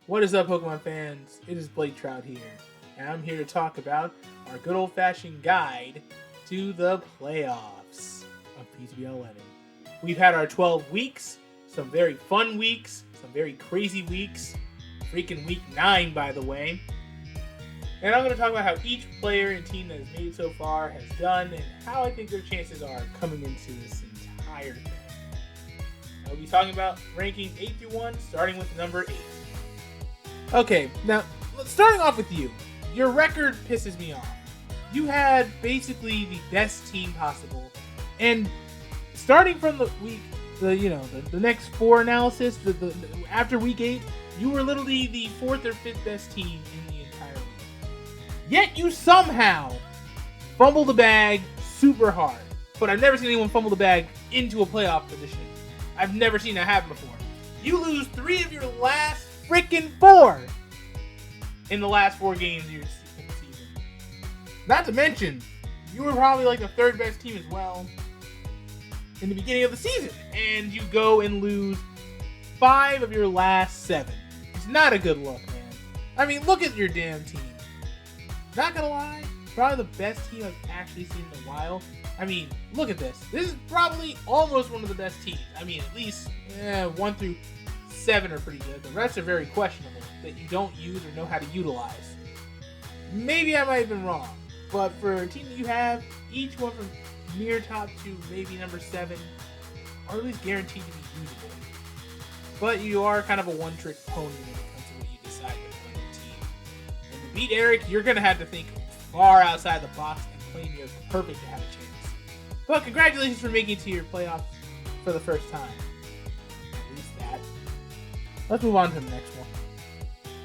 What is up, Pokemon fans? It is Blake Trout here, and I'm here to talk about our good old-fashioned guide to the playoffs of PCBL 11. We've had our 12 weeks, some very fun weeks, some very crazy weeks, freaking week 9, by the way. And I'm going to talk about how each player and team that has made it so far has done, and how I think their chances are coming into this entire thing. I'll be talking about rankings 8 through 1, starting with number 8. Okay, now, starting off with you. Your record pisses me off. You had basically the best team possible, and starting from the next 4 analysis, after week 8, you were literally the 4th or 5th best team in the entire league. Yet you somehow fumbled the bag super hard. But I've never seen anyone fumble the bag into a playoff position. I've never seen that happen before. You lose 3 of your last freaking 4 in the last 4 games of the season. Not to mention, you were probably like the 3rd best team as well in the beginning of the season, and you go and lose 5 of your last 7. It's not a good look, man. I mean, look at your damn team. Not gonna lie, probably the best team I've actually seen in a while. I mean, look at this. This is probably almost one of the best teams. I mean, at least 1 through 7 are pretty good. The rest are very questionable that you don't use or know how to utilize. Maybe I might have been wrong, but for a team that you have, each one from near top to maybe number 7 are at least guaranteed to be usable. But you are kind of a one-trick pony when it comes to what you decide to play your team. And to beat Eric, you're going to have to think far outside the box and claim you're perfect to have a chance. But congratulations for making it to your playoffs for the first time. At least that. Let's move on to the next one.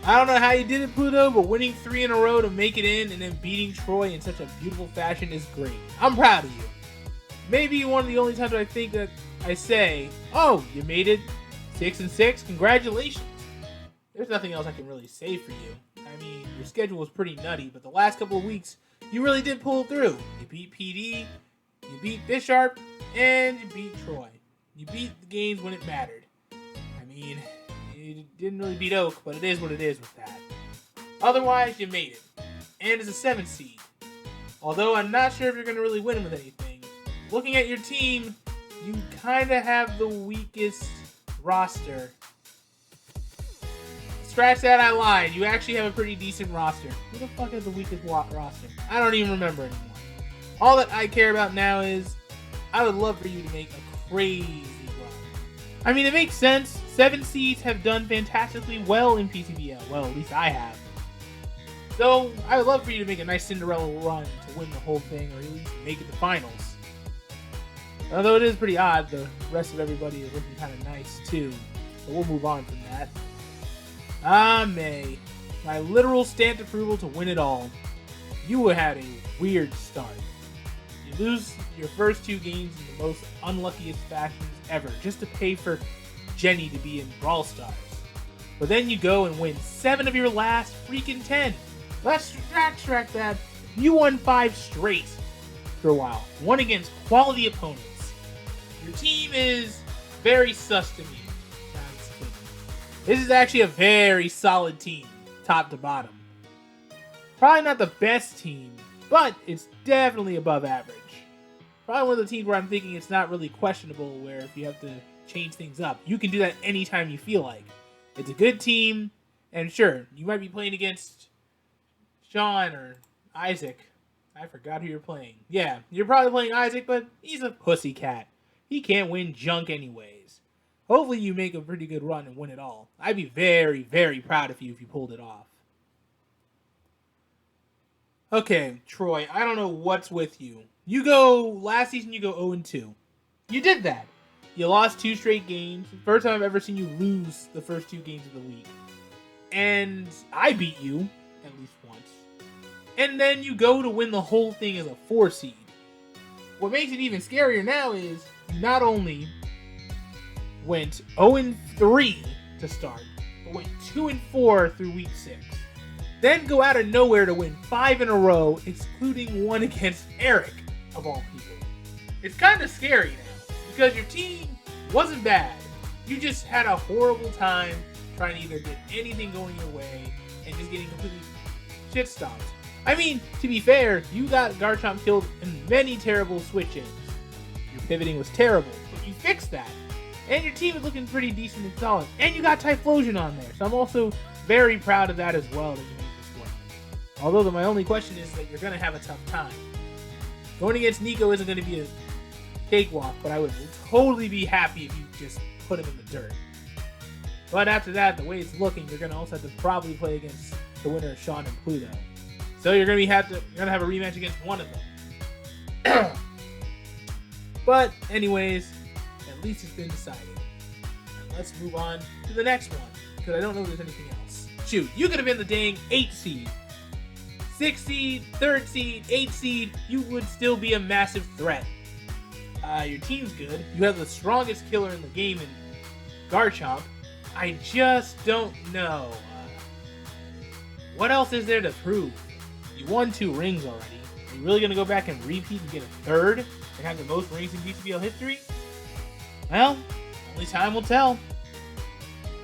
I don't know how you did it, Pluto, but winning 3 in a row to make it in and then beating Troy in such a beautiful fashion is great. I'm proud of you. Maybe one of the only times I think that I say, oh, you made it 6-6, congratulations. There's nothing else I can really say for you. I mean, your schedule was pretty nutty, but the last couple of weeks, you really did pull through. You beat PD, you beat Bisharp, and you beat Troy. You beat the games when it mattered. I mean, you didn't really beat Oak, but it is what it is with that. Otherwise, you made it. And as a 7 seed. Although I'm not sure if you're going to really win with anything. Looking at your team, you kind of have the weakest roster. Scratch that, I lied. You actually have a pretty decent roster. Who the fuck has the weakest roster? I don't even remember anymore. All that I care about now is I would love for you to make a crazy run. I mean, it makes sense. 7 seeds have done fantastically well in PCBL. Well, at least I have. So, I would love for you to make a nice Cinderella run to win the whole thing, or at least make it to finals. Although it is pretty odd, the rest of everybody is looking kind of nice too. So we'll move on from that. May. My literal stamped approval to win it all. You had a weird start. You lose your first 2 games in the most unluckiest fashions ever, just to pay for Jenny to be in Brawl Stars. But then you go and win 7 of your last freaking 10. Let's extract that. You won 5 straight for a while. 1 against quality opponents. Your team is very sus to me. This is actually a very solid team, top to bottom. Probably not the best team, but it's definitely above average. Probably one of the teams where I'm thinking it's not really questionable, where if you have to change things up, you can do that anytime you feel like. It's a good team, and sure, you might be playing against Sean or Isaac. I forgot who you're playing. Yeah, you're probably playing Isaac, but he's a pussycat. He can't win junk anyways. Hopefully you make a pretty good run and win it all. I'd be very, very proud of you if you pulled it off. Okay, Troy, I don't know what's with you. Last season you go 0-2. You did that. You lost 2 straight games. First time I've ever seen you lose the first 2 games of the week. And I beat you, at least once. And then you go to win the whole thing as a 4 seed. What makes it even scarier now is you not only went 0-3 to start, but went 2-4 through week 6. Then go out of nowhere to win 5 in a row, excluding 1 against Eric, of all people. It's kind of scary now, because your team wasn't bad. You just had a horrible time trying to either get anything going your way and just getting completely shit stopped. I mean, to be fair, you got Garchomp killed in many terrible switch-ins. Your pivoting was terrible, but you fixed that. And your team is looking pretty decent and solid. And you got Typhlosion on there, so I'm also very proud of that as well that you made this work. Although my only question is that you're going to have a tough time. Going against Nico isn't going to be a cakewalk, but I would totally be happy if you just put him in the dirt. But after that, the way it's looking, you're going to also have to probably play against the winner of Sean and Pluto. So you're going to have a rematch against one of them. But anyways, at least it's been decided. And let's move on to the next one, because I don't know if there's anything else. Shoot, you could have been the dang 8 seed. 6 seed, 3rd seed, 8 seed, you would still be a massive threat. Your team's good. You have the strongest killer in the game in Garchomp. I just don't know. What else is there to prove? You won 2 rings already. Are you really going to go back and repeat and get a 3rd and have the most rings in PCBL history? Well, only time will tell.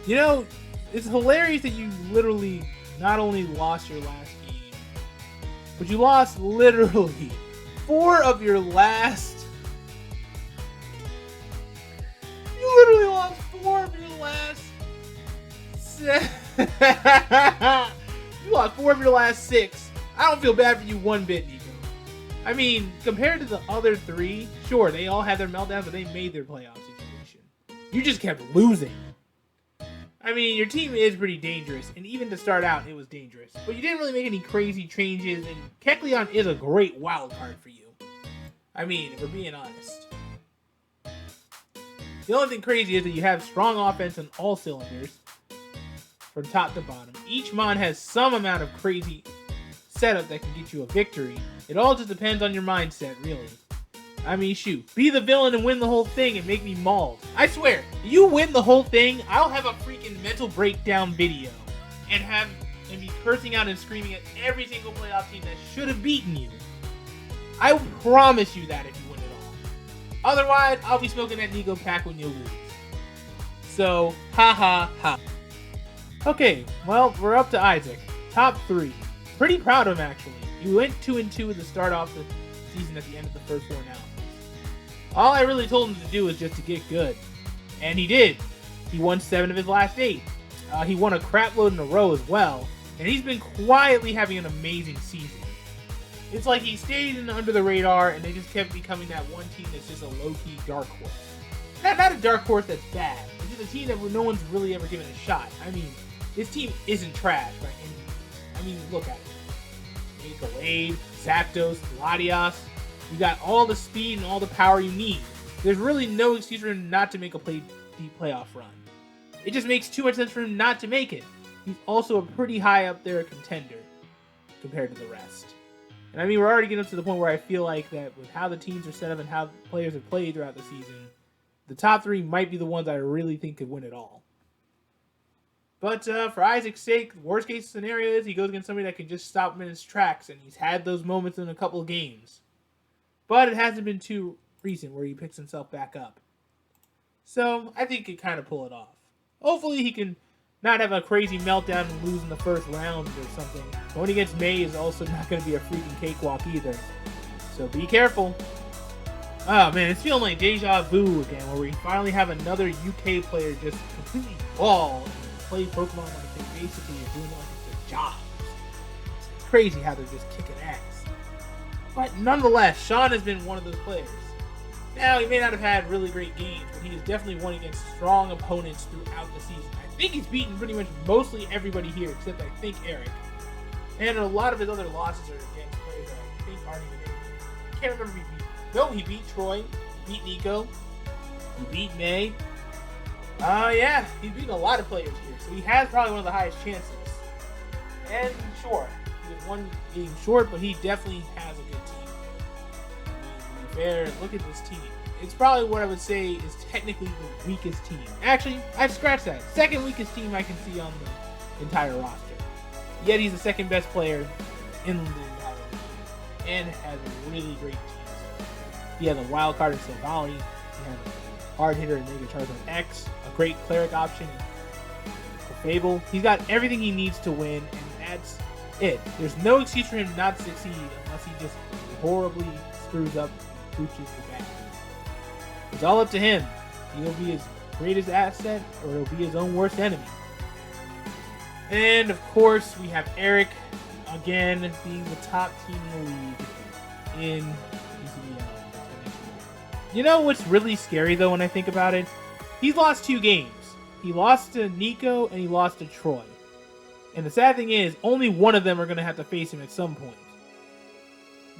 You know, it's hilarious that you literally not only lost your last game, but you lost literally 4 of your last... You literally lost 4 of your last... You lost 4 of your last 6. I don't feel bad for you one bit, Nico. I mean, compared to the other 3, sure, they all had their meltdowns, but they made their playoff situation. You just kept losing. I mean, your team is pretty dangerous, and even to start out, it was dangerous. But you didn't really make any crazy changes, and Kecleon is a great wild card for you. I mean, if we're being honest. The only thing crazy is that you have strong offense on all cylinders, from top to bottom. Each mon has some amount of crazy setup that can get you a victory. It all just depends on your mindset, really. I mean, shoot, be the villain and win the whole thing and make me mauled. I swear, you win the whole thing, I'll have a freaking mental breakdown video and be cursing out and screaming at every single playoff team that should have beaten you. I promise you that if you win it all. Otherwise, I'll be smoking that Nico pack when you lose. So, ha ha ha. Okay, well, we're up to Isaac. Top 3. Pretty proud of him, actually. He went 2-2 to start off the season at the end of the first 4 analysis. All I really told him to do was just to get good. And he did. He won 7 of his last 8. He won a crap load in a row as well. And he's been quietly having an amazing season. It's like he stayed under the radar and they just kept becoming that one team that's just a low-key dark horse. Not a dark horse that's bad. It's just a team that no one's really ever given a shot. I mean, this team isn't trash by any means. I mean, look at it. Gallade, Zapdos, Latias. You got all the speed and all the power you need. There's really no excuse for him not to make a deep playoff run. It just makes too much sense for him not to make it. He's also a pretty high up there contender compared to the rest. And I mean, we're already getting up to the point where I feel like that with how the teams are set up and how players have played throughout the season, the top 3 might be the ones I really think could win it all. But for Isaac's sake, the worst case scenario is he goes against somebody that can just stop him in his tracks, and he's had those moments in a couple of games. But it hasn't been too recent where he picks himself back up. So I think he can kind of pull it off. Hopefully he can not have a crazy meltdown and lose in the first round or something. Going against May is also not going to be a freaking cakewalk either. So be careful. Oh man, it's feeling like deja vu again, where we finally have another UK player just completely ball and play Pokemon like they basically are doing it like it's their job. It's crazy how they're just kicking ass. But nonetheless, Sean has been one of those players. Now, he may not have had really great games, but he has definitely won against strong opponents throughout the season. I think he's beaten pretty much mostly everybody here, except I think Eric. And a lot of his other losses are against players that I think aren't even in. I can't remember if he beat. No, he beat Troy. He beat Nico. He beat May. Yeah, he's beaten a lot of players here, so he has probably one of the highest chances. And sure, he was one game short, but he definitely has a good team. I mean, to be fair, look at this team. It's probably what I would say is technically the weakest team. Actually, I've scratched that. Second weakest team I can see on the entire roster. Yet he's the second best player in the entire league, and has a really great team. He has a wild card in Silvally. He has a hard hitter in Mega Charizard X, a great cleric option, Fable. He's got everything he needs to win, and that's it. There's no excuse for him not to succeed unless he just horribly screws up and pooches the bag. It's all up to him. He'll be his greatest asset, or he'll be his own worst enemy. And of course, we have Eric again being the top team in the league in PCBL. You know what's really scary though when I think about it? He's lost 2 games. He lost to Nico and he lost to Troy. And the sad thing is, only one of them are going to have to face him at some point.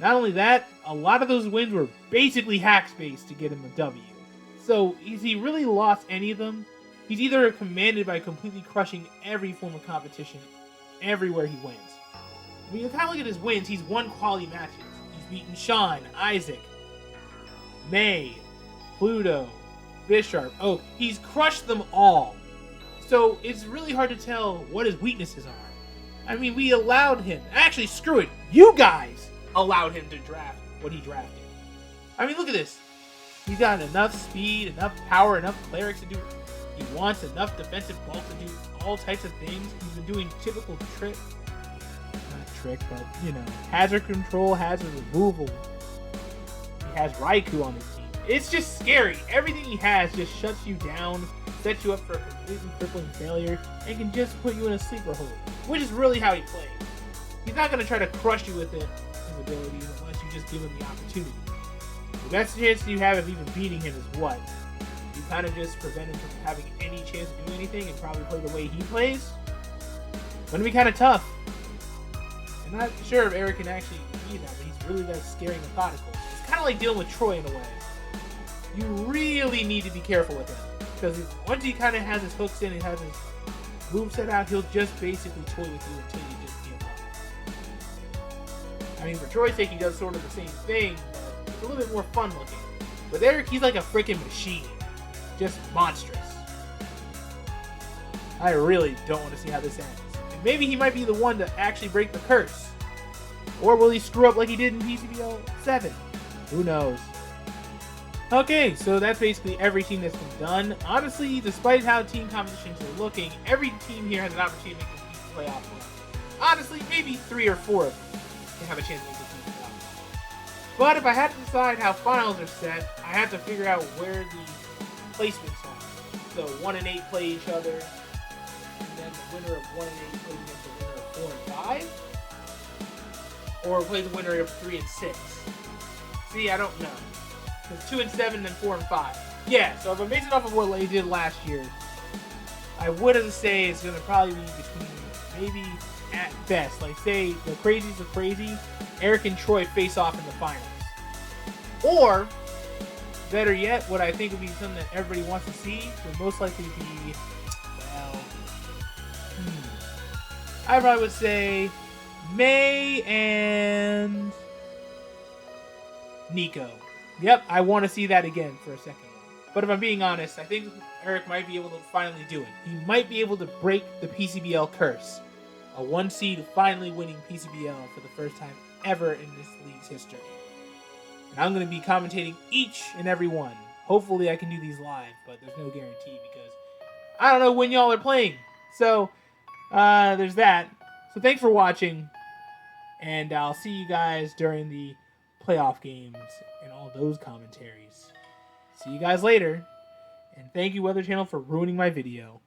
Not only that, a lot of those wins were basically hack space to get him a W. So, has he really lost any of them? He's either commanded by completely crushing every form of competition everywhere he wins. When you kind of look at his wins, he's won quality matches. He's beaten Sean, Isaac, May, Pluto, Bisharp, Oak. He's crushed them all. So it's really hard to tell what his weaknesses are. I mean, we allowed him. Actually, screw it. You guys allowed him to draft what he drafted. I mean, look at this. He's got enough speed, enough power, enough clerics to do it. He wants enough defensive bulk to do all types of things. He's been doing typical not trick, but, you know, hazard control, hazard removal. He has Raikou on his team. It's just scary. Everything he has just shuts you down, sets you up for a completely crippling failure, and can just put you in a sleeper hold, which is really how he plays. He's not going to try to crush you with his abilities unless you just give him the opportunity. The best chance you have of even beating him is what? You kind of just prevent him from having any chance to do anything and probably play the way he plays? It's going to be kind of tough. I'm not sure if Eric can actually be that, but he's really that scary and methodical. It's kind of like dealing with Troy in a way. You really need to be careful with him. Because once he kind of has his hooks in and has his moveset out, he'll just basically toy with you until you just give up. I mean, for Troy's sake, he does sort of the same thing, but it's a little bit more fun looking. With Eric, he's like a freaking machine. Just monstrous. I really don't want to see how this ends. And maybe he might be the one to actually break the curse. Or will he screw up like he did in PCBL 7? Who knows? Okay, so that's basically every team that's been done. Honestly, despite how team competitions are looking, every team here has an opportunity to make the playoff run. Honestly, maybe 3 or 4 of them can have a chance to make the team playoff. But if I had to decide how finals are set, I have to figure out where the placements are. So 1 and 8 play each other, and then the winner of 1 and 8 plays against the winner of 4 and 5, or play the winner of 3 and 6. See, I don't know. It's 2 and 7, then 4 and 5. Yeah, so if I'm basing it off of what they did last year, I would have to say it's going to probably be between, maybe at best, like say the crazies of crazy, Eric and Troy face off in the finals. Or, better yet, what I think would be something that everybody wants to see would most likely be, well, I probably would say May and Nico. Yep, I want to see that again for a second. But if I'm being honest, I think Eric might be able to finally do it. He might be able to break the PCBL curse. A 1 seed finally winning PCBL for the first time ever in this league's history. And I'm going to be commentating each and every one. Hopefully I can do these live, but there's no guarantee because I don't know when y'all are playing. So, there's that. So thanks for watching, and I'll see you guys during the playoff games and all those commentaries. See you guys later, and thank you Weather Channel for ruining my video.